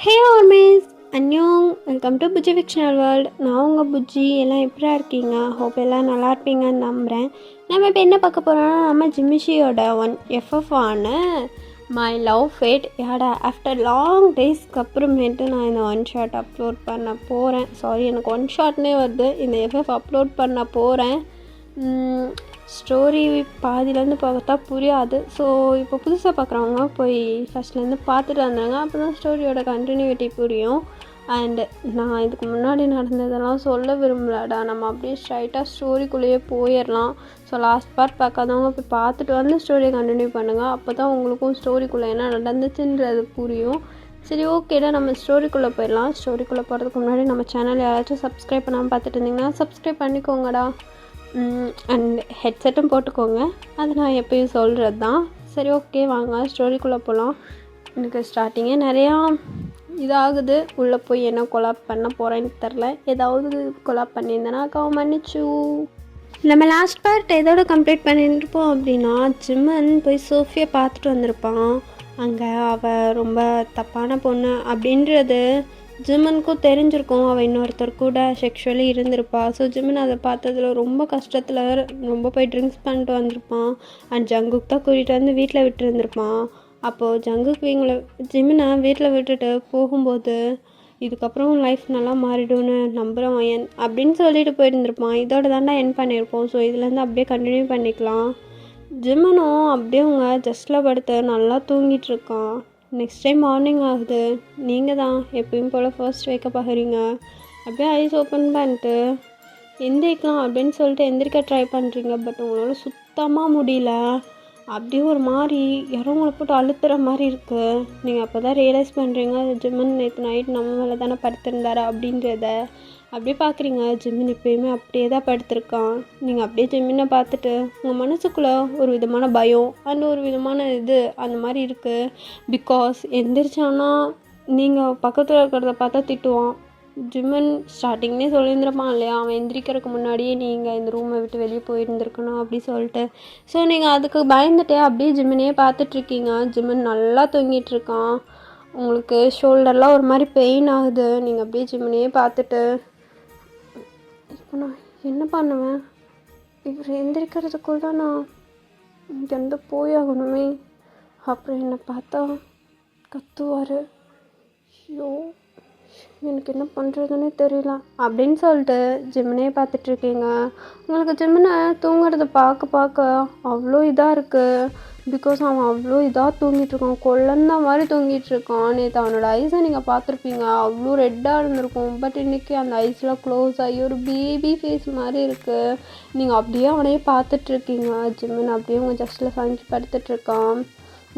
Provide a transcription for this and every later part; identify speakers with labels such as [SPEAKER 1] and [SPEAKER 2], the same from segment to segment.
[SPEAKER 1] ஹே ஆல்மேஸ் அன்யோங், welcome to Bujji fictional world. நான் உங்கள் புஜ்ஜி. எல்லாம் எப்படியா இருக்கீங்க? ஹோப் எல்லாம் நல்லா இருப்பீங்கன்னு நம்புகிறேன். நம்ம இப்போ என்ன பார்க்க போகிறோம்னா, நம்ம ஜிம்மிஷியோட FF ஆன மை லவ் ஃபேட் யாடா ஆஃப்டர் லாங் டேஸ்க்கு அப்புறமேட்டு நான் இந்த ஒன் ஷாட் அப்லோட் பண்ண போகிறேன். சாரி, எனக்கு ஒன் ஷாட்னே வருது. இந்த FF அப்லோட் பண்ண போகிறேன். ஸ்டோரி பாதியிலேருந்து பார்த்தா புரியாது. ஸோ இப்போ புதுசாக பார்க்குறவங்க போய் ஃபஸ்ட்லேருந்து பார்த்துட்டு வந்தாங்க, அப்போ தான் ஸ்டோரியோட கண்டினியூட்டி புரியும். அண்டு நான் இதுக்கு முன்னாடி நடந்ததெல்லாம் சொல்ல விரும்பலடா, நம்ம அப்படியே ஸ்ட்ரைட்டாக ஸ்டோரிக்குள்ளேயே போயிடலாம். ஸோ லாஸ்ட் பார்ட் பார்க்காதவங்க போய் பார்த்துட்டு வந்து ஸ்டோரியை கண்டினியூ பண்ணுங்கள். அப்போ தான் உங்களுக்கும் ஸ்டோரிக்குள்ளே என்ன நடந்துச்சுன்றது புரியும். சரி, ஓகேடா, நம்ம ஸ்டோரிக்குள்ளே போயிடலாம். ஸ்டோரிக்குள்ளே போகிறதுக்கு முன்னாடி நம்ம சேனல் யாராச்சும் சப்ஸ்கிரைப் பண்ணாமல் பார்த்துட்டு இருந்தீங்கன்னா சப்ஸ்கிரைப் பண்ணிக்கோங்கடா. அண்ட் ஹெட்செட்டும் போட்டுக்கோங்க. அது நான் எப்பயும் சொல்கிறது தான். சரி, ஓகே, வாங்க ஸ்டோரிக்குள்ளே போகலாம். எனக்கு ஸ்டார்டிங்கே நிறையா இதாகுது. உள்ளே போய் என்ன கொலாப் பண்ண போகிறேன்னு தெரில. ஏதாவது கொலாப் பண்ணியிருந்தேன்னா மன்னிச்சு. நம்ம லாஸ்ட் பார்ட் எதோட கம்ப்ளீட் பண்ணிட்டுருப்போம் அப்படின்னா, ஜிம்மன் போய் சோஃபியை பார்த்துட்டு வந்திருப்பான். அங்கே அவள் ரொம்ப தப்பான பொண்ணு அப்படின்றது ஜிம்மனுக்கும் தெரிஞ்சிருக்கும். அவள் இன்னொருத்தர் கூட செக்ஷுவலி இருந்திருப்பா. ஸோ ஜிம்மன் அதை பார்த்ததில் ரொம்ப கஷ்டத்தில் ரொம்ப போய் ட்ரிங்க்ஸ் பண்ணிட்டு வந்திருப்பான். அண்ட் ஜங்குக்கு தான் கூட்டிகிட்டு வந்து வீட்டில் விட்டுருந்துருப்பான். அப்போது ஜங்குக்கு ஜிம்மனை வீட்டில் விட்டுட்டு போகும்போது, இதுக்கப்புறம் லைஃப் நல்லா மாறிடும்னு நம்புகிறவன் அப்படின்னு சொல்லிட்டு போயிருந்திருப்பான். இதோட தாண்டா என் பண்ணியிருப்போம். ஸோ இதுலேருந்து அப்படியே கண்டினியூ பண்ணிக்கலாம். ஜிம்மனும் அப்படியே அவங்க ஜஸ்ட்டில் படுத்து நல்லா தூங்கிட்டு இருக்கான். நெக்ஸ்ட் டைம் மார்னிங் ஆகுது. நீங்கள் தான் எப்பயும் போல் ஃபர்ஸ்ட் வேக்கப் ஆகுறீங்க. அப்படியே ஐஸ் ஓப்பன் பண்ணிட்டு எந்திரிக்கலாம் அப்படின்னு சொல்லிட்டு எந்திரிக்க ட்ரை பண்ணுறீங்க. பட் உங்களால் சுத்தமாக முடியல. அப்படியே ஒரு மாதிரி யாரும் உங்களை போட்டு அழுத்துற மாதிரி இருக்குது. நீங்கள் அப்போ தான் ரியலைஸ் பண்ணுறீங்க, ஜிம்மன் நேற்று நைட் நம்ம மேலே தானே படுத்திருந்தாரு அப்படின்றத. அப்படியே பார்க்குறீங்க, ஜிம்மின் எப்பயுமே அப்படியே தான் படுத்திருக்கான். நீங்கள் அப்படியே ஜிம்மினை பார்த்துட்டு உங்கள் மனசுக்குள்ளே ஒரு விதமான பயம் அண்ட் ஒரு விதமான இது அந்த மாதிரி இருக்குது. பிகாஸ் எந்திரிச்சானா நீங்கள் பக்கத்தில் இருக்கிறத பார்த்தா திட்டுவான். ஜிம்மன் ஸ்டார்டிங்னே சொல்லியிருந்திருப்பான் இல்லையா, அவன் எந்திரிக்கிறதுக்கு முன்னாடியே நீங்கள் இந்த ரூமை விட்டு வெளியே போயிருந்துருக்கணும் அப்படி சொல்லிட்டு. ஸோ நீங்கள் அதுக்கு பயந்துட்டே அப்படியே ஜிம்மனையே பார்த்துட்ருக்கீங்க. ஜிம்மன் நல்லா தூங்கிட்டுருக்கான். உங்களுக்கு ஷோல்டர்லாம் ஒரு மாதிரி பெயின் ஆகுது. நீங்கள் அப்படியே ஜிம்மனையே பார்த்துட்டு, இப்போ நான் என்ன பண்ணுவேன்? இவர் எந்திரிக்கிறதுக்குள்ள நான் இங்கேருந்து போயாகணுமே. அப்புறம் என்னை பார்த்தா கத்துவார். ஐயோ, எனக்கு என்ன பண்ணுறதுன்னே தெரியல அப்படின்னு சொல்லிட்டு ஜிம்மனே பார்த்துட்ருக்கீங்க. உங்களுக்கு ஜிம்மனை தூங்குறத பார்க்க அவ்வளோ இதாக இருக்குது. பிகாஸ் அவன் அவ்வளோ இதாக தூங்கிட்டுருக்கான், குழந்த மாதிரி தூங்கிட்டுருக்கான். நேற்று அவனோட ஐஸை நீங்கள் பார்த்துருப்பீங்க, அவ்வளோ ரெட்டாக இருந்திருக்கும். பட் இன்றைக்கி அந்த ஐஸ்லாம் க்ளோஸ் ஆகி ஒரு பேபி ஃபேஸ் மாதிரி இருக்குது. நீங்கள் அப்படியே அவனையே பார்த்துட்ருக்கீங்க. ஜிம்மன் அப்படியே உங்கள் ஜஸ்ட்டில் சாஞ்சி படுத்துட்ருக்கான்.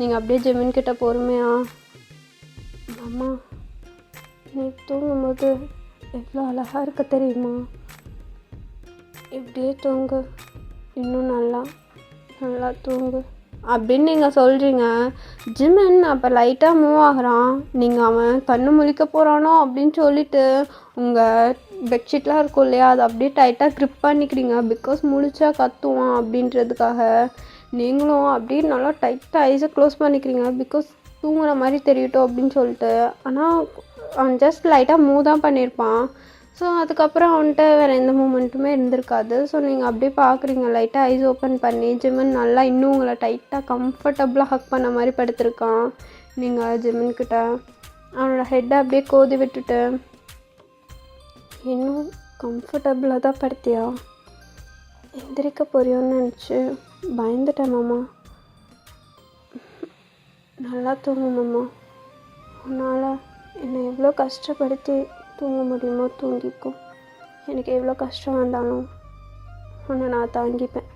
[SPEAKER 1] நீங்கள் அப்படியே ஜிம்மன் கிட்ட பொறுமையா, அம்மா நீ தூங்கும்போது எவ்வளோ அழகாக இருக்க தெரியுமா, இப்படியே தூங்கு, இன்னும் நல்லா தூங்கு அப்படின்னு நீங்கள் சொல்கிறீங்க. ஜிம்மன் அப்போ லைட்டாக மூவ் ஆகிறான். நீங்கள் அவன் கண்ணு முழிக்க போகிறானோ அப்படின்னு சொல்லிட்டு உங்கள் பெட்ஷீட்லாம் இருக்கும் இல்லையா, அதை அப்படியே டைட்டாக க்ரிப் பண்ணிக்கிறீங்க. பிகாஸ் முழிச்சா கத்துவான் அப்படின்றதுக்காக நீங்களும் அப்படியே நல்லா டைட்டாக ஐஸை க்ளோஸ் பண்ணிக்கிறீங்க. பிகாஸ் தூங்குற மாதிரி தெரியட்டும் அப்படின்னு சொல்லிட்டு. ஆனால் அவன் ஜஸ்ட் லைட்டாக மூவ் தான் பண்ணியிருப்பான். ஸோ அதுக்கப்புறம் அவன்கிட்ட வேறு எந்த மூமெண்ட்டுமே இருந்திருக்காது. ஸோ நீங்கள் அப்படியே பார்க்குறீங்க, லைட்டாக ஐஸ் ஓப்பன் பண்ணி ஜிம்மன் நல்லா இன்னும் உங்களை டைட்டாக கம்ஃபர்டபுளாக ஹக் பண்ண மாதிரி படுத்திருக்கான். நீங்கள் ஜிம்மன்கிட்ட அவனோட ஹெட்டை அப்படியே கோதி விட்டுட்டு, இன்னும் கம்ஃபர்டபுளாக தான் படுத்தியா, எந்திரிக்க போறியோன்னு நினச்சி பயந்துட்டேன் மாமா, நல்லா தூங்கு மாமா, உன்னால் என்னை எவ்வளோ கஷ்டப்படுத்தி தூங்க முடியுமோ தூங்கிக்கும், எனக்கு எவ்வளோ கஷ்டம் வந்தாலும் உன்னை நான் தாங்கிப்பேன்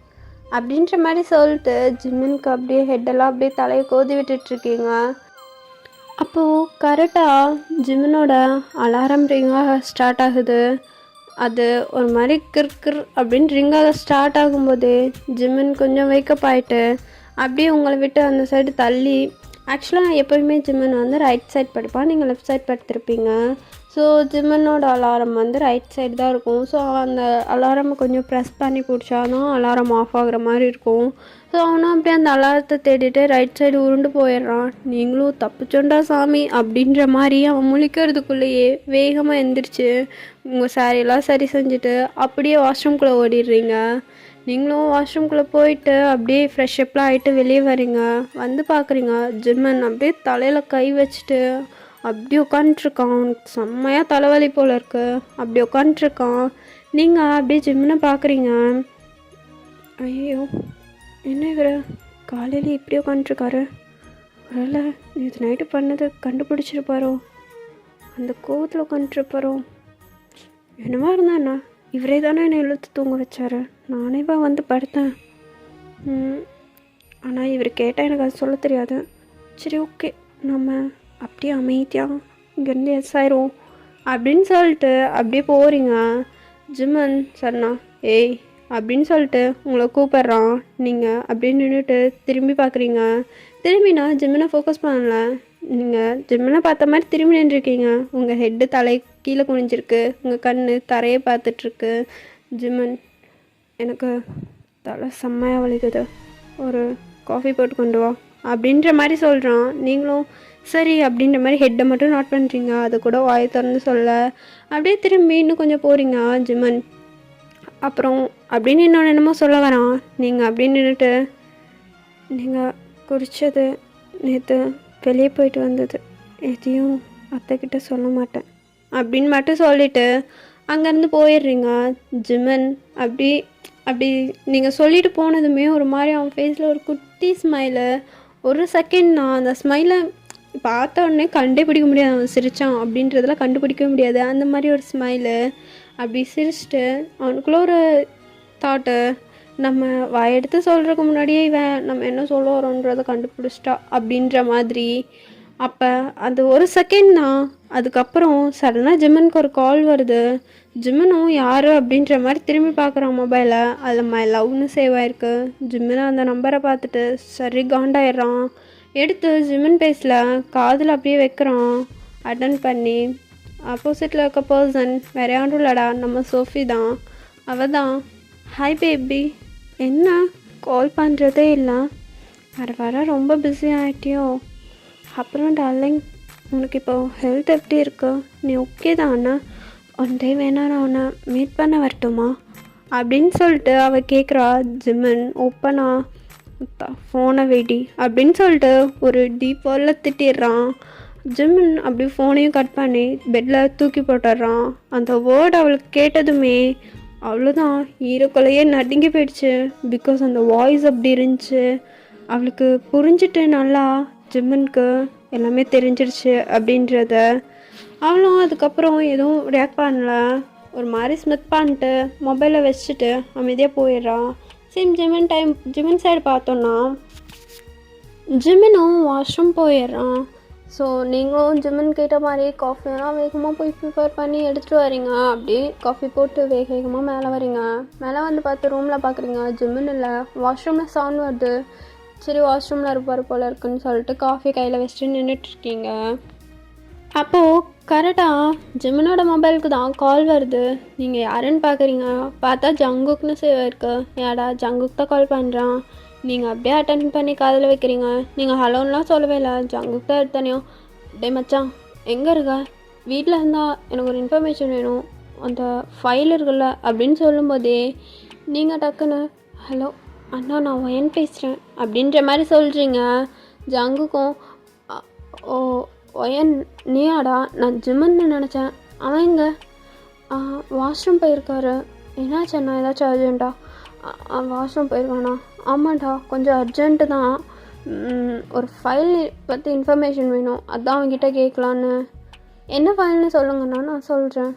[SPEAKER 1] அப்படின்ற மாதிரி சொல்லிட்டு ஜிம்மனுக்கு அப்படியே ஹெட்டெல்லாம் அப்படியே தலையை கோதி விட்டுட்ருக்கீங்க. அப்போது கரெக்டாக ஜிம்மனோட அலாரம் ரிங்காக ஸ்டார்ட் ஆகுது. அது ஒரு மாதிரி கிர் அப்படின்னு ரிங்காக ஸ்டார்ட் ஆகும்போது ஜிம்மன் கொஞ்சம் வேக்கப் ஆகிட்டு அப்படியே உங்களை விட்டு அந்த சைடு தள்ளி ஆக்சுவலாக எப்போயுமே ஜிம்மன் வந்து ரைட் சைட் படிப்பான், நீங்கள் லெஃப்ட் சைட் படுத்திருப்பீங்க. ஸோ ஜிம்மனோட அலாரம் வந்து ரைட் சைடு தான் இருக்கும். ஸோ அந்த அலாரமை கொஞ்சம் ப்ரெஸ் பண்ணி பிடிச்சா தான் அலாரம் ஆஃப் ஆகுற மாதிரி இருக்கும். ஸோ அவனும் அப்படியே அந்த அலாரத்தை தேடிட்டு ரைட் சைடு உருண்டு போயிடுறான். நீங்களும் தப்பிச்சோண்டா சாமி அப்படின்ற மாதிரி அவன் முழிக்கிறதுக்குள்ளேயே வேகமாக எந்திரிச்சு உங்கள் சாரியெல்லாம் சரி செஞ்சுட்டு அப்படியே வாஷ்ரூம்குள்ளே ஓடிடுறீங்க. நீங்களும் வாஷ்ரூம்குள்ளே போயிட்டு அப்படியே ஃப்ரெஷ்அப்லாம் ஆகிட்டு வெளியே வரீங்க. வந்து பார்க்குறீங்க ஜிம்மன் அப்படியே தலையில் கை வச்சுட்டு அப்படி உட்காந்துட்ருக்கான். செம்மையாக தலைவலி போல் இருக்கு, அப்படி உட்காந்துட்ருக்கான். நீங்கள் அப்படியே ஜிம்மனை பார்க்குறீங்க. ஐயோ என்ன இவர் காலையில் இப்படி உட்காந்துட்ருக்காரு, ஒருவேளை நேற்று நைட்டு பண்ணது கண்டுபிடிச்சிருப்பாரோ, அந்த கோவத்தில் உட்காந்துட்ருப்பாரோ. என்னவா இருந்தாண்ணா இவரே தானே என்னை இழுத்து தூங்க வச்சாரு, நானேவா வந்து படுத்தேன். ஆனால் இவர் கேட்டால் எனக்கு அது சொல்ல தெரியாது. சரி ஓகே, நம்ம அப்படியே அமைதியாக இங்கேருந்து எஸ் ஆயிரும் அப்படின்னு சொல்லிட்டு அப்படியே போகிறீங்க. ஜிம்மன் சரணா ஏய் அப்படின்னு சொல்லிட்டு உங்களை கூப்பிட்றான். நீங்கள் அப்படியே நின்றுட்டு திரும்பி பார்க்குறீங்க. திரும்பினா ஜிம்மனை ஃபோக்கஸ் பண்ணல, நீங்கள் ஜிம்மனை பார்த்த மாதிரி திரும்பி நின்றுருக்கீங்க. உங்கள் ஹெட்டு தலை கீழே குனிஞ்சிருக்கு, உங்கள் கண் தரையை பார்த்துட்ருக்கு. ஜிம்மன் எனக்கு தலை செம்மையாக வலிக்குது, ஒரு காஃபி போட்டு கொண்டு வா அப்படின்ற மாதிரி சொல்கிறான். நீங்களும் சரி அப்படின்ற மாதிரி ஹெட்டை மட்டும் நோட் பண்ணுறீங்க, அதை கூட வாயை திறந்து சொல்ல. அப்படியே திரும்பி இன்னும் கொஞ்சம் போகிறீங்க. ஜிம்மன் அப்புறம் அப்படின்னு இன்னொன்று என்னமோ சொல்ல வரான். நீங்கள் அப்படின்னு நின்றுட்டு நீங்கள் குடித்தது நேற்று வெளியே போயிட்டு வந்தது எதையும் அத்தைக்கிட்ட சொல்ல மாட்டேன் அப்படின்னு மட்டும் சொல்லிவிட்டு அங்கேருந்து போயிடுறீங்க. ஜிம்மன் அப்படி நீங்கள் சொல்லிட்டு போனதுமே ஒரு மாதிரி அவன் ஃபேஸில் ஒரு குட்டி ஸ்மைலு. ஒரு செகண்ட் நான் அந்த ஸ்மைலை பார்த்த உடனே கண்டுபிடிக்க முடியாது, அவன் சிரித்தான் அப்படின்றதெல்லாம் கண்டுபிடிக்கவே முடியாது. அந்த மாதிரி ஒரு ஸ்மைலு. அப்படி சிரிச்சிட்டு அவனுக்குள்ள ஒரு தாட்டு, நம்ம வாயெடுத்து சொல்கிறதுக்கு முன்னாடியே இவன் நம்ம என்ன சொல்ல வரோன்றதை கண்டுபிடிச்சிட்டா அப்படின்ற மாதிரி. அப்போ அது ஒரு செகண்ட் தான். அதுக்கப்புறம் சடனாக ஜிம்மனுக்கு ஒரு கால் வருது. ஜிம்மனும் யார் அப்படின்ற மாதிரி திரும்பி பார்க்குறான் மொபைலை. அதில் மை லவ்னு சேவ் ஆகிருக்கு. ஜிம்மனை அந்த நம்பரை பார்த்துட்டு சரி காண்டாயிடுறான். எடுத்து ஜிம்மன் பேசல காதில் அப்படியே வைக்கிறான். அட்டன் பண்ணி ஆப்போசிட்டில் இருக்க பர்சன் வேற யாரும் இல்லடா, நம்ம சோஃபி தான். அவள் தான் ஹாய் பேபி, என்ன கால் பண்ணுறதே இல்லை, வர ரொம்ப பிஸி ஆகிட்டியோ. அப்புறம் டார்லிங் உனக்கு இப்போ ஹெல்த் எப்படி இருக்கு, நீ ஓகே தானே, ஒன் டே வேணா நான் உன்னை மீட் பண்ண வரட்டுமா அப்படின்னு சொல்லிட்டு அவள் கேட்குறா. ஜிம்மன் ஓப்பனா ஃபோனை வெடி அப்படின்னு சொல்லிட்டு ஒரு டீப் வாலில் திட்டிடுறான். ஜிம்மன் அப்படி ஃபோனையும் கட் பண்ணி பெட்டில் தூக்கி போட்டுடுறான். அந்த வேர்டு அவளுக்கு கேட்டதுமே அவ்வளோதான், ஈரக்குலையே நடுங்கி போயிடுச்சு. பிகாஸ் அந்த வாய்ஸ் அப்படி இருந்துச்சு. அவளுக்கு புரிஞ்சுட்டு நல்லா ஜிம்மனுக்கு எல்லாமே தெரிஞ்சிருச்சு அப்படின்றத. அவளும் அதுக்கப்புறம் எதுவும் ரியாக்ட் பண்ணல, ஒரு மாதிரி ஸ்மித் பண்ணிட்டு மொபைலை வச்சுட்டு அமைதியாக போயிடுறான். சேம் ஜிம்மன் சைடு பார்த்தோன்னா ஜிம்மனும் வாஷ்ரூம் போயிடுறான். ஸோ நீங்களும் ஜிம்மன் கேட்ட மாதிரி காஃபியெல்லாம் வேகமாக போய் ப்ரிப்பேர் பண்ணி எடுத்துகிட்டு வரீங்க. அப்படியே காஃபி போட்டு வேகமாக மேலே வரீங்க. மேலே வந்து பார்த்து ரூமில் பார்க்குறீங்க ஜிம்மன் இல்லை, வாஷ்ரூமில் சவுண்ட் வருது. சரி வாஷ்ரூமில் இருப்பார் போல் இருக்குன்னு சொல்லிட்டு காஃபி கையில் வச்சுட்டு நின்றுட்டுருக்கீங்க. அப்போது கரெக்டாக ஜிம்மனோட மொபைலுக்கு தான் கால் வருது. நீங்கள் யாருன்னு பார்க்குறீங்க, பார்த்தா ஜங்குக்னு சேவ் இருக்கு. ஏடா ஜங்குக் தான் கால் பண்ணுறான். நீங்கள் அப்படியே அட்டன் பண்ணி காதில் வைக்கிறீங்க. நீங்கள் ஹலோன்லாம் சொல்லவே இல்லை, ஜங்குக் தான் எடுத்தனையும். டே மச்சான் எங்கே இருக்க, வீட்டில் இருந்தால் எனக்கு ஒரு இன்ஃபர்மேஷன் வேணும், அந்த ஃபைல் இருக்குல்ல அப்படின்னு சொல்லும்போதே நீங்கள் டக்குன்னு ஹலோ அண்ணா நான் ஒயன் பேசுகிறேன் அப்படின்ற மாதிரி சொல்கிறீங்க. ஜங்குக்கும் ஓ ஒயன் நீயாடா, நான் ஜிம்மன்னு நினச்சேன், அவன் எங்கே வாஷ்ரூம் போயிருக்காரு, என்னாச்சண்ணா ஏதாச்சும் அர்ஜென்ட்டா? வாஷ்ரூம் போயிருக்கானா? ஆமாண்டா கொஞ்சம் அர்ஜென்ட்டு தான், ஒரு ஃபைல் பற்றி இன்ஃபர்மேஷன் வேணும், அதான் அவன்கிட்ட கேட்கலான்னு. என்ன ஃபைல்னு சொல்லுங்கண்ணா நான் சொல்கிறேன்.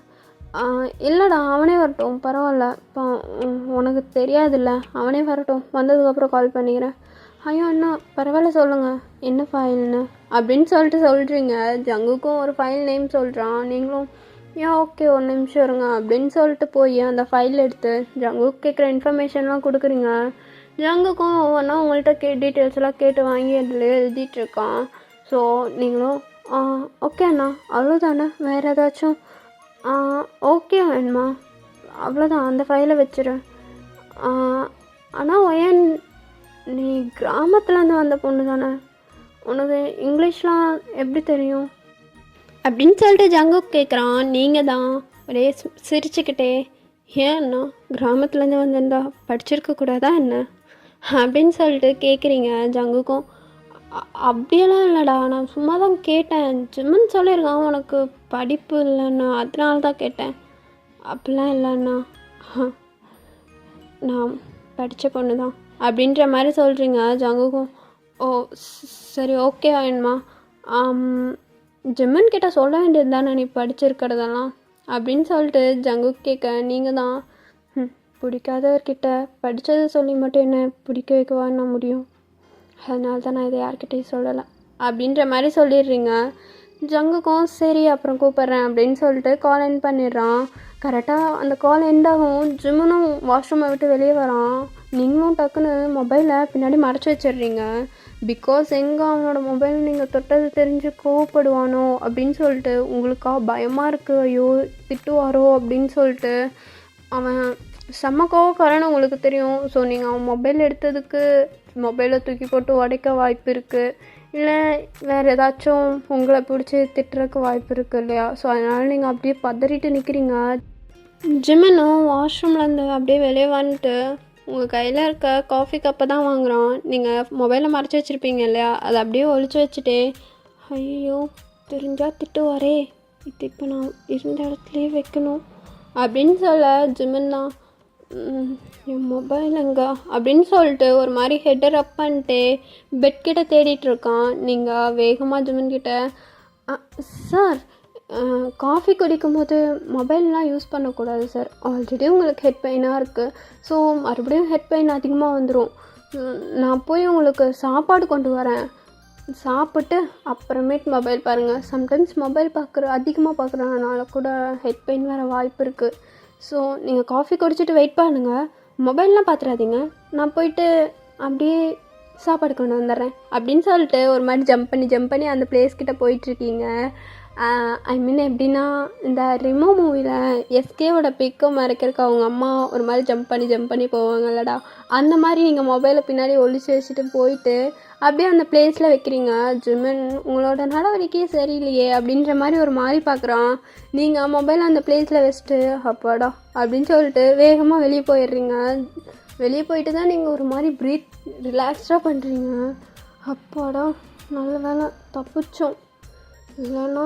[SPEAKER 1] இல்லைடா அவனே வரட்டும் பரவாயில்ல, இப்போ உனக்கு தெரியாதுல்ல, அவனே வரட்டும், வந்ததுக்கப்புறம் கால் பண்ணிக்கிறேன். ஐயோ அண்ணா பரவாயில்ல சொல்லுங்கள் என்ன ஃபைல்னு அப்படின்னு சொல்லிட்டு சொல்கிறீங்க. ஜங்குக்கும் ஒரு ஃபைல் நேம் சொல்கிறான். நீங்களும் ஏன் ஓகே ஒரு நிமிஷம் இருங்க அப்படின்னு சொல்லிட்டு போய் அந்த ஃபைல் எடுத்து ஜங்குக்கு கேட்குற இன்ஃபர்மேஷன்லாம் கொடுக்குறீங்க. ஜங்குக்கும் ஒவ்வொன்றா உங்கள்கிட்ட டீட்டெயில்ஸ் எல்லாம் கேட்டு வாங்கி அதில் எழுதிட்டுருக்கான். ஸோ நீங்களும் ஓகே அண்ணா அவ்வளோதாண்ணா, வேறு ஏதாச்சும் ஓகே வேணுமா? அவ்வளோதான், அந்த ஃபைலை வச்சிரு. ஆனால் ஒயன் நீ கிராமத்துலேருந்து வந்த பொண்ணு தானே, உனக்கு இங்கிலீஷ்லாம் எப்படி தெரியும் அப்படின்னு சொல்லிட்டு ஜங்குக் கேட்குறான். நீங்கள் தான் ஒரே சிரிச்சுக்கிட்டே, ஏன் அண்ணா கிராமத்துலேருந்து வந்திருந்தா படிச்சிருக்க கூடாதா என்ன அப்படின்னு சொல்லிட்டு கேட்குறீங்க. ஜங்குக்கும் அப்படியெல்லாம் இல்லைடா, நான் சும்மா தான் கேட்டேன், ஜிம்முன்னு சொல்லியிருக்கான் உனக்கு படிப்பு இல்லைண்ணா, அதனால தான் கேட்டேன். அப்படிலாம் இல்லைண்ணா, நான் படித்த பொண்ணு தான் அப்படின்ற மாதிரி சொல்கிறீங்க. ஜங்குக்கும் ஓ சரி ஓகே வேணுமா, ஜிம்மன் கிட்ட சொல்ல வேண்டியது தானே நீ படிச்சிருக்கிறதெல்லாம் அப்படின்னு சொல்லிட்டு ஜங்குக் கேட்க, நீங்கள் தான் பிடிக்காதவர்கிட்ட படித்ததை சொல்லி மட்டும் என்ன பிடிக்க வைக்கவான்னு முடியும், அதனால தான் நான் இதை யார்கிட்டையும் சொல்லலை அப்படின்ற மாதிரி சொல்லிடுறீங்க. ஜங்குக்கும் சரி அப்புறம் கூப்பிட்றேன் அப்படின்னு சொல்லிட்டு கால் எண்ட் பண்ணிடுறான். கரெக்டாக அந்த கால் எண்ட் ஆகும். ஜிம்மனும் வாஷ்ரூமை விட்டு வெளியே வரான். நீங்களும் டக்குன்னு மொபைலை பின்னாடி மறைச்சி வச்சிடுறீங்க. பிகாஸ் எங்கே அவனோட மொபைல் நீங்கள் தொட்டது தெரிஞ்சு கோவப்படுவானோ அப்படின்னு சொல்லிட்டு உங்களுக்கா பயமாக இருக்குது. ஐயோ திட்டுவாரோ அப்படின்னு சொல்லிட்டு. அவன் செம்ம கோவக்காரன்னு உங்களுக்கு தெரியும். ஸோ நீங்கள் அவன் மொபைல் எடுத்ததுக்கு மொபைலை தூக்கி போட்டு உடைக்க வாய்ப்பு இருக்குது, இல்லை வேறு ஏதாச்சும் உங்களை பிடிச்சி திட்டுறதுக்கு வாய்ப்பு இருக்குது இல்லையா? ஸோ அதனால் நீங்கள் அப்படியே பதறிட்டு நிற்கிறீங்க. ஜிம்மனும் வாஷ்ரூம்லேருந்து அப்படியே வெளியே வந்துட்டு உங்கள் கையில் இருக்க காஃபி கப்பை தான் வாங்குகிறான். நீங்கள் மொபைலில் மறைச்சி வச்சுருப்பீங்க இல்லையா, அதை அப்படியே ஒழிச்சு வச்சுட்டு, ஐயோ தெரிஞ்சால் திட்டுவாரே, இது இப்போ நான் இருந்த இடத்துலையே வைக்கணும் அப்படின்னு சொல்ல, ஜிம்மன் தான் என் மொபைல் எங்கே அப்படின்னு சொல்லிட்டு ஒரு மாதிரி ஹெட்டர் அப் பண்ணிட்டு பெட்கிட்ட தேடிட்டுருக்கான். நீங்கள் வேகமாக ஜிம்மன்கிட்ட, சார் காஃபி குடிக்கும்போது மொபைல்லாம் யூஸ் பண்ணக்கூடாது சார், ஆல்ரெடி உங்களுக்கு ஹெட் பெயினாக இருக்குது, ஸோ மறுபடியும் ஹெட் பெயின் அதிகமாக வந்துடும், நான் போய் உங்களுக்கு சாப்பாடு கொண்டு வரேன், சாப்பிட்டு அப்புறமேட்டு மொபைல் பாருங்கள், சம்டைம்ஸ் மொபைல் அதிகமாக பார்க்குறதுனால கூட ஹெட் பெயின் வர வாய்ப்பு இருக்குது, ஸோ நீங்கள் காஃபி குடிச்சிட்டு வெயிட் பண்ணுங்கள், மொபைல்லாம் பார்த்துடாதீங்க, நான் போயிட்டு அப்படியே சாப்பாடு கொண்டு வந்துடுறேன் அப்படின்னு சொல்லிட்டு ஒரு மாதிரி ஜம்ப் பண்ணி அந்த பிளேஸ்கிட்ட போயிட்டுருக்கீங்க. ஐ மீன் எப்படின்னா, இந்த ரிமோ மூவியில் எஸ்கேவோட பிக்கை மறைக்கிறதுக்கு அவங்க அம்மா ஒரு மாதிரி ஜம்ப் பண்ணி போவாங்கல்லடா, அந்த மாதிரி நீங்கள் மொபைலை பின்னாடி ஒழிச்சு வச்சுட்டு போயிட்டு அப்படியே அந்த பிளேஸில் வைக்கிறீங்க. ஜிம்மன் உங்களோட நடவடிக்கையே சரியில்லையே அப்படின்ற மாதிரி ஒரு மாதிரி பார்க்குறான். நீங்கள் மொபைலை அந்த பிளேஸில் வச்சுட்டு அப்பாடா அப்படின்னு சொல்லிட்டு வேகமாக வெளியே போயிடுறீங்க. வெளியே போயிட்டு தான் நீங்கள் ஒரு மாதிரி ரிலாக்ஸ்டாக பண்ணுறீங்க. அப்பாடா நல்ல வேலை தப்பிச்சோம், இல்லைன்னா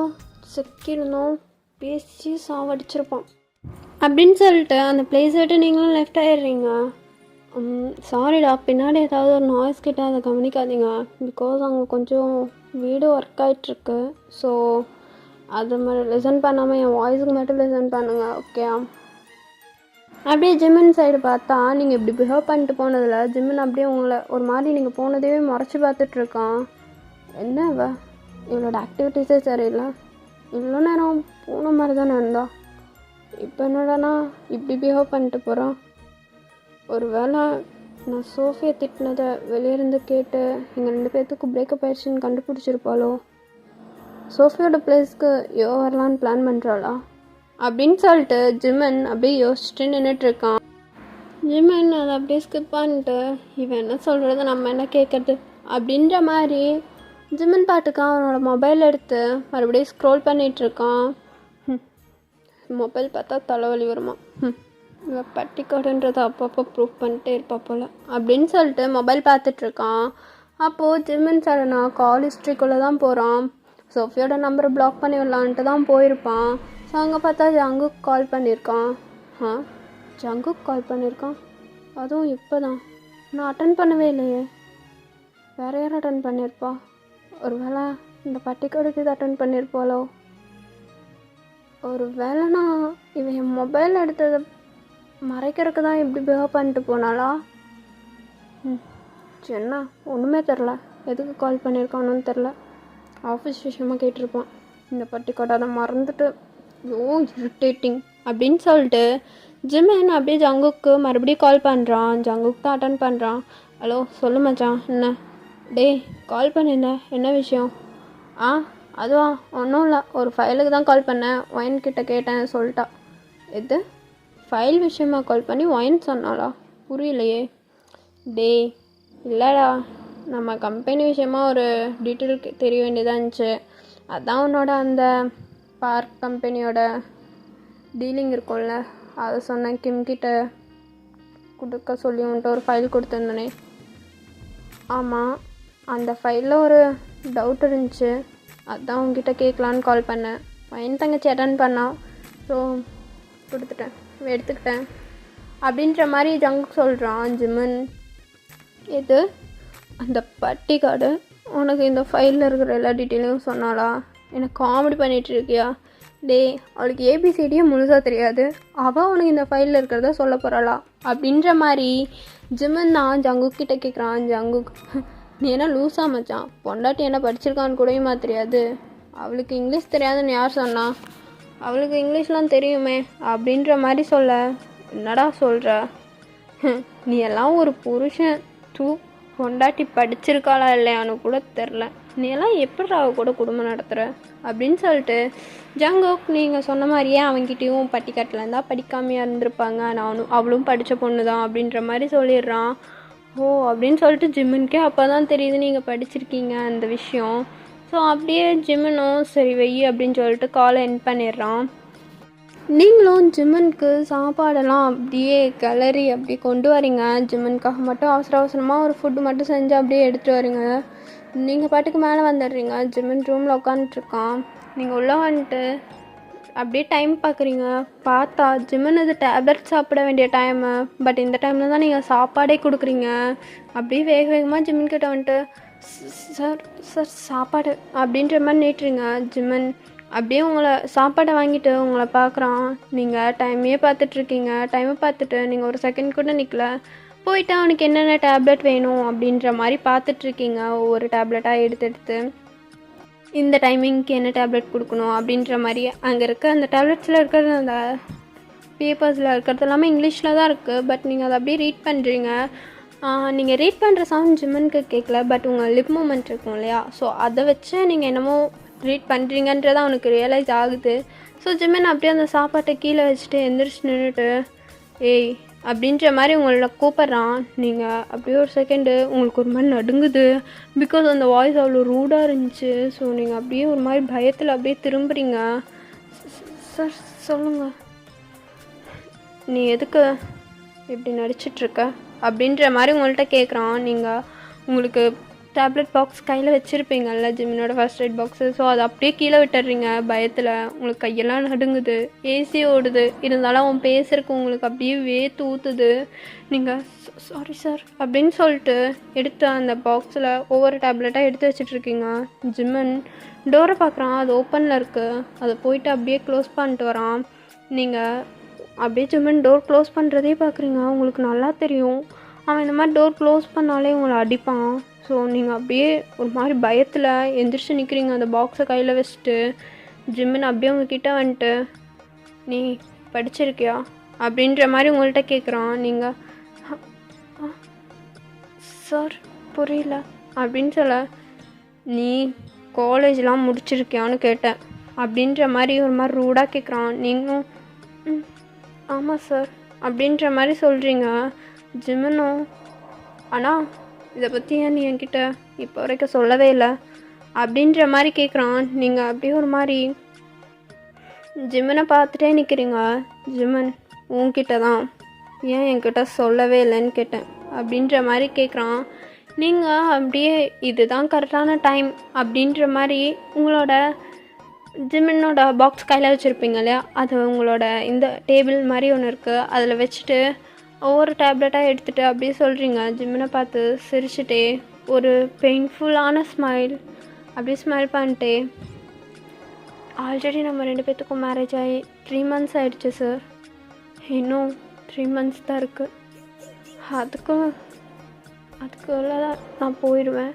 [SPEAKER 1] செக்கிருந்தோம் பேசி சாவடிச்சிருப்பான் அப்படின்னு சொல்லிட்டு அந்த பிளேஸை விட்டு நீங்களும் லெஃப்ட் ஆகிடுறீங்க. சாரிடா, பின்னாடி ஏதாவது ஒரு நாய்ஸ் கிட்ட அதை கவனிக்காதீங்க, பிகாஸ் அங்கே கொஞ்சம் வீடு ஒர்க் ஆகிட்டுருக்கு, ஸோ அது மாதிரி லிசன் பண்ணாமல் என் வாய்ஸுக்கு மட்டும் லிசன் பண்ணுங்கள், ஓகே? அப்படியே ஜிம்மன் சைடு பார்த்தா நீங்கள் இப்படி பிஹேவ் பண்ணிட்டு போனதில் ஜிம்மன் அப்படியே உங்களை ஒரு மாதிரி நீங்கள் போனதையே முறைச்சி பார்த்துட்ருக்கான். என்ன இவளோட ஆக்டிவிட்டீஸே சரியில்லை, இவ்வளோ நேரம் போன மாதிரி தானே இருந்தா, இப்போ என்னடானா இப்படி பிஹேவ் பண்ணிட்டு போகிறான். ஒரு வேளை நான் சோஃபியை திட்டினதை வெளியிருந்து கேட்டு எங்கள் 2 பேர்த்துக்கு பிரேக்கப் ஆயிடுச்சுன்னு கண்டுபிடிச்சிருப்பாளோ, சோஃபியோட பிளேஸ்க்கு வரலான்னு பிளான் பண்ணுறாளா அப்படின்னு சொல்லிட்டு ஜிம்மன் அப்படியே யோசிச்சுட்டு நின்றுட்டுருக்கான். ஜிம்மன் அதை அப்படியே ஸ்கிப் பண்ணிட்டு, இவன் என்ன சொல்கிறது நம்ம என்ன கேட்குறது அப்படின்ற மாதிரி ஜிம்மன் பாட்டுக்கான் அவனோட மொபைல் எடுத்து மறுபடியும் ஸ்க்ரோல் பண்ணிகிட்ருக்கான். மொபைல் பார்த்தா தலைவலி வருமா, இவன் பட்டிக்காடுன்றதை அப்பப்போ ப்ரூவ் பண்ணிட்டே இருப்பா போல் அப்படின்னு சொல்லிட்டு மொபைல் பார்த்துட்ருக்கான். அப்போது ஜிம்மன் சடனா கால் ஹிஸ்ட்ரிக்குள்ளே தான் போகிறான். சோஃபியோட நம்பரை பிளாக் பண்ணி விடலான்ட்டு தான் போயிருப்பான். ஸோ அங்கே பார்த்தா ஜங்குக் கால் பண்ணியிருக்கான். ஜங்குக் கால் பண்ணியிருக்கான், அதுவும் இப்போ தான், நான் அட்டன் பண்ணவே இல்லையே, வேறு யாரும் அட்டன் பண்ணியிருப்பா, ஒரு வேளை இந்த பட்டிக்காடுக்கு இது அட்டன் பண்ணியிருப்பாளோ, ஒரு வேளைனா இவன் என் மொபைல் எடுத்ததை மறைக்கிறதுக்கு தான் இப்படி பிஹேவ் பண்ணிட்டு போனாளா? என்ன ஒன்றுமே தெரில, எதுக்கு கால் பண்ணியிருக்கானு தெரில, ஆஃபீஸ் விஷயமாக கேட்டிருப்பான், இந்த பட்டிக்காட்டை அதை மறந்துட்டு இரிட்டேட்டிங் அப்படின்னு சொல்லிட்டு ஜிம்மன் அப்படியே ஜங்குக்கு மறுபடியும் கால் பண்ணுறான். ஜங்குக் தான் அட்டன் பண்ணுறான். ஹலோ சொல்லு மச்சான், என்ன டே கால் பண்ணியிருந்தேன், என்ன விஷயம்? ஆ அதுவா ஒன்றும் இல்லை, ஒரு ஃபைலுக்கு தான் கால் பண்ணேன். ஒயின் கிட்ட கேட்டேன், சொல்லிட்டா. எது ஃபைல் விஷயமா கால் பண்ணி ஒயின் சொன்னாளா? புரியலையே. டேய் இல்லைடா, நம்ம கம்பெனி விஷயமா ஒரு டீட்டெயில் தெரிய வேண்டியதாக இருந்துச்சு. அதான் உன்னோட அந்த பார்க் கம்பெனியோட டீலிங் இருக்கும்ல, அதை சொன்னேன். கிம்கிட்ட கொடுக்க சொல்லி உன்ட்டு ஒரு ஃபைல் கொடுத்துருந்தனே. ஆமாம், அந்த ஃபைலில் ஒரு டவுட் இருந்துச்சு, அதான் உங்ககிட்ட கேட்கலான்னு கால் பண்ணேன். பையன் தங்கச்சி அட்டன் பண்ணான், ஸோ கொடுத்துட்டேன், எடுத்துக்கிட்டேன் அப்படின்ற மாதிரி ஜங்குக்கு சொல்கிறான் ஜிமன். எது அந்த பட்டி கார்டு உனக்கு இந்த ஃபைலில் இருக்கிற எல்லா டீட்டெயிலும் சொன்னாலா? எனக்கு காமெடி பண்ணிகிட்டு இருக்கியா? டே, அவளுக்கு ஏபிசிடியே முழுசாக தெரியாது, அவள் உனக்கு இந்த ஃபைலில் இருக்கிறத சொல்ல போகிறாளா அப்படின்ற மாதிரி ஜிமன் தான் ஜங்குக்கிட்ட கேட்குறான். ஜங்குக், நீ என்ன லூஸா மச்சான்? பொண்டாட்டி என்ன படிச்சிருக்கான்னு கூடயுமா தெரியாது? அவளுக்கு இங்கிலீஷ் தெரியாதுன்னு யார் சொன்னா? அவளுக்கு இங்கிலீஷ்லாம் தெரியுமே அப்படின்ற மாதிரி சொல்ல. என்னடா சொல்கிற? நீ எல்லாம் ஒரு புருஷன், பொண்டாட்டி படிச்சிருக்காளா இல்லையான்னு கூட தெரில, நீ எல்லாம் எப்படி அவ கூட குடும்பம் நடத்துகிற அப்படின்னு சொல்லிட்டு ஜங்குக் நீங்கள் சொன்ன மாதிரியே அவன்கிட்டையும் பட்டிக்காட்டில் இருந்தால் படிக்காமையாக இருந்திருப்பாங்க, நானும் அவளும் படித்த பொண்ணு தான் அப்படின்ற மாதிரி சொல்லிடுறான். ஓ அப்படின்னு சொல்லிட்டு ஜிம்முனுக்கே அப்போ தான் தெரியுது நீங்கள் படிச்சிருக்கீங்க அந்த விஷயம். ஸோ அப்படியே ஜிம்மனும் சரி வெய்யி அப்படின்னு சொல்லிட்டு காலை எண்ட் பண்ணிடுறான். நீங்களும் ஜிம்மனுக்கு சாப்பாடெல்லாம் அப்படியே கிளறி அப்படி கொண்டு வரீங்க. ஜிம்மனுக்காக மட்டும் அவசரமாக ஒரு ஃபுட்டு மட்டும் செஞ்சு அப்படியே எடுத்துகிட்டு வரீங்க. நீங்கள் பாட்டுக்கு மேலே வந்துடுறீங்க. ஜிம்மன் ரூமில் உட்காந்துட்ருக்கான். நீங்கள் உள்ளே வந்துட்டு அப்படியே டைம் பார்க்குறீங்க. பார்த்தா ஜிம்மன் அது டேப்லெட் சாப்பிட வேண்டிய டைமு, பட் இந்த டைமில் தான் நீங்கள் சாப்பாடே கொடுக்குறீங்க. அப்படியே வேகமாக ஜிம்மன் கிட்ட வந்துட்டு சார் சார் சாப்பாடு அப்படின்ற மாதிரி நீட்டுறீங்க. ஜிம்மன் அப்படியே உங்களை சாப்பாடை வாங்கிட்டு உங்களை பார்க்குறான். நீங்கள் டைமையே பார்த்துட்ருக்கீங்க. டைமை பார்த்துட்டு நீங்கள் ஒரு செகண்ட் கூட நிற்கல, போயிட்டு அவனுக்கு என்னென்ன டேப்லெட் வேணும் அப்படின்ற மாதிரி பார்த்துட்ருக்கீங்க. ஒவ்வொரு டேப்லெட்டாக எடுத்து இந்த டைமிங்க்கு என்ன டேப்லெட் கொடுக்கணும் அப்படின்ற மாதிரி அங்கே இருக்க அந்த டேப்லெட்ஸில் இருக்கிறது அந்த பேப்பர்ஸில் இருக்கிறது எல்லாமே இங்கிலீஷில் தான் இருக்குது, பட் நீங்கள் அதை அப்படியே ரீட் பண்ணுறீங்க. நீங்கள் ரீட் பண்ணுற சவுண்ட் ஜிம்மனுக்கு கேட்கல, பட் உங்கள் லிப் மூமெண்ட் இருக்கும் இல்லையா, ஸோ அதை வச்சு நீங்கள் என்னமோ ரீட் பண்ணுறீங்கன்றது அவனுக்கு ரியலைஸ் ஆகுது. ஸோ ஜிம்மன் அப்படியே அந்த சாப்பாட்டை கீழே வச்சுட்டு எந்திரிச்சு நின்றுட்டு ஏய் அப்படின்ற மாதிரி உங்களை கூப்பிட்றான். நீங்கள் அப்படியே ஒரு செகண்டு உங்களுக்கு ஒரு மாதிரி நடுங்குது, பிகாஸ் அந்த வாய்ஸ் அவ்வளோ ரூடாக இருந்துச்சு. ஸோ நீங்கள் அப்படியே ஒரு மாதிரி பயத்தில் அப்படியே திரும்புகிறீங்க. சார் சொல்லுங்கள், நீ எதுக்கு இப்படி நடிச்சிட்ருக்க அப்படின்ற மாதிரி உங்கள்கிட்ட கேட்குறான். நீங்கள் உங்களுக்கு டேப்லெட் பாக்ஸ் கையில் வச்சுருப்பீங்கல்ல, ஜிம்மனோட ஃபர்ஸ்ட் எய்ட் பாக்ஸு, ஸோ அதை அப்படியே கீழே விட்டுறீங்க பயத்தில். உங்களுக்கு கையெல்லாம் நடுங்குது, ஏசி ஓடுது, இருந்தாலும் அவன் பேசுறதுக்கு உங்களுக்கு அப்படியே வேத்து ஊற்றுது. நீங்கள் சாரி சார் அப்படின்னு சொல்லிட்டு எடுத்து அந்த பாக்ஸில் ஒவ்வொரு டேப்லெட்டாக எடுத்து வச்சிட்ருக்கீங்க. ஜிம்மன் டோரை பார்க்குறான், அது ஓப்பனில் இருக்குது. அதை போயிட்டு அப்படியே க்ளோஸ் பண்ணிட்டு வரான். நீங்கள் அப்படியே ஜிம்மன் டோர் க்ளோஸ் பண்ணுறதே பார்க்குறீங்க. உங்களுக்கு நல்லா தெரியும் அவன் இந்த மாதிரி டோர் க்ளோஸ் பண்ணாலே உங்களை அடிப்பான். ஸோ நீங்கள் அப்படியே ஒரு மாதிரி பயத்தில் எந்திரிச்சு நிற்கிறீங்க அந்த பாக்ஸை கையில் வச்சுட்டு. ஜிம்மன் அப்படியே உங்ககிட்ட வந்துட்டு நீ படிச்சிருக்கியா அப்படின்ற மாதிரி உங்கள்கிட்ட கேட்குறான். நீங்கள் சார் புரியல அப்படின்னு சொல்ல, நீ காலேஜ்லாம் முடிச்சிருக்கியான்னு கேட்டேன் அப்படின்ற மாதிரி ஒரு மாதிரி ரூடாக கேட்குறான். நீங்களும் ஆமாம் சார் அப்படின்ற மாதிரி சொல்கிறீங்க. ஜிம்மனும் ஆனால் இதை பற்றி ஏன் நீ என்கிட்ட இப்போ வரைக்கும் சொல்லவே இல்லை அப்படின்ற மாதிரி கேட்குறான். நீங்கள் அப்படியே ஒரு மாதிரி ஜிம்மனை பார்த்துட்டே நிற்கிறீங்க. ஜிம்மன் உன்கிட்ட தான் ஏன் என்கிட்ட சொல்லவே இல்லைன்னு கேட்டேன் அப்படின்ற மாதிரி கேட்குறான். நீங்கள் அப்படியே இதுதான் கரெக்டான டைம் அப்படின்ற மாதிரி உங்களோட ஜிம்மனோட பாக்ஸ் கையில் வச்சுருப்பீங்க இல்லையா, அது உங்களோட இந்த டேபிள் மாதிரி ஒன்று இருக்குது, அதில் வச்சுட்டு ஒவ்வொரு டேப்லெட்டாக எடுத்துகிட்டு அப்படியே சொல்கிறீங்க. ஜிம்மனை பார்த்து சிரிச்சுட்டே ஒரு பெயின்ஃபுல்லான ஸ்மைல் அப்படியே ஸ்மைல் பண்ணிட்டே, ஆல்ரெடி நம்ம 2 பேர்த்துக்கும் மேரேஜ் ஆகி 3 months ஆகிடுச்சு சார், இன்னும் 3 months தான் இருக்குது, அதுக்குள்ள தான் நான் போயிடுவேன்.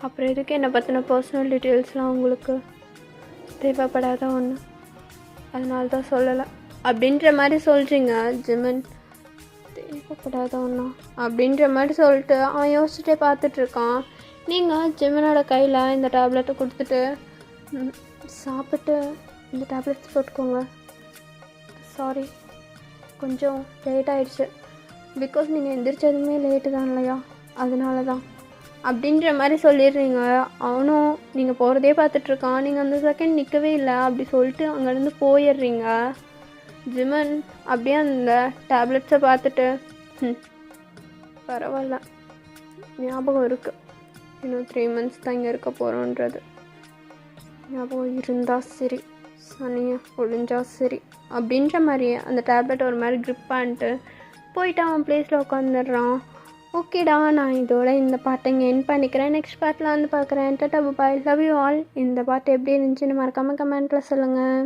[SPEAKER 1] அப்புறம் எதுக்கு என்னை பற்றின பர்சனல் டீட்டெயில்ஸ்லாம் உங்களுக்கு தேவைப்படாத ஒன்று, அதனால தான் சொல்லலை அப்படின்ற மாதிரி சொல்கிறீங்க. ஜிம்மன் தேவைப்படாத ஒன்றா அப்படின்ற மாதிரி சொல்லிட்டு அவன் யோசிச்சுட்டே பார்த்துட்ருக்கான். நீங்கள் ஜிம்மனோட கையில் இந்த டேப்லெட்டை கொடுத்துட்டு சாப்பிட்டு இந்த டேப்லெட்ஸ் போட்டுக்கோங்க. சாரி, கொஞ்சம் லேட் ஆகிடுச்சு. பிகாஸ் நீங்கள் எந்திரிச்சதுமே லேட்டு தான் இல்லையா, அதனால தான் அப்படின்ற மாதிரி சொல்லிடுறீங்க. அவனும் நீங்கள் போகிறதே பார்த்துட்ருக்கான். நீங்கள் அந்த செகண்ட் நிற்கவே இல்லை அப்படி சொல்லிட்டு அங்கேருந்து போயிடுறீங்க. ஜிமன் அப்படியே அந்த டேப்லெட்ஸை பார்த்துட்டு பரவாயில்ல, ஞாபகம் இருக்குது, இன்னும் 3 months தான் இங்கே இருக்க போகிறோன்றது ஞாபகம் இருந்தால் சரி, சனியை ஒழிஞ்சா சரி அப்படின்ற மாதிரியே அந்த டேப்லெட் ஒரு மாதிரி க்ரிப் பண்ணிட்டு போயிட்டு அவன் ப்ளேஸில் உட்காந்துடுறான். ஓகேடா, நான் இதோட இந்த பாட்டை இங்கே என் பண்ணிக்கிறேன். நெக்ஸ்ட் பாட்டில் வந்து பார்க்குறேன். டாடா பாய், லவ் யூ ஆல். இந்த பாட்டு எப்படி இருந்துச்சுன்னு மறக்காமல் கமெண்ட்டில் சொல்லுங்கள்.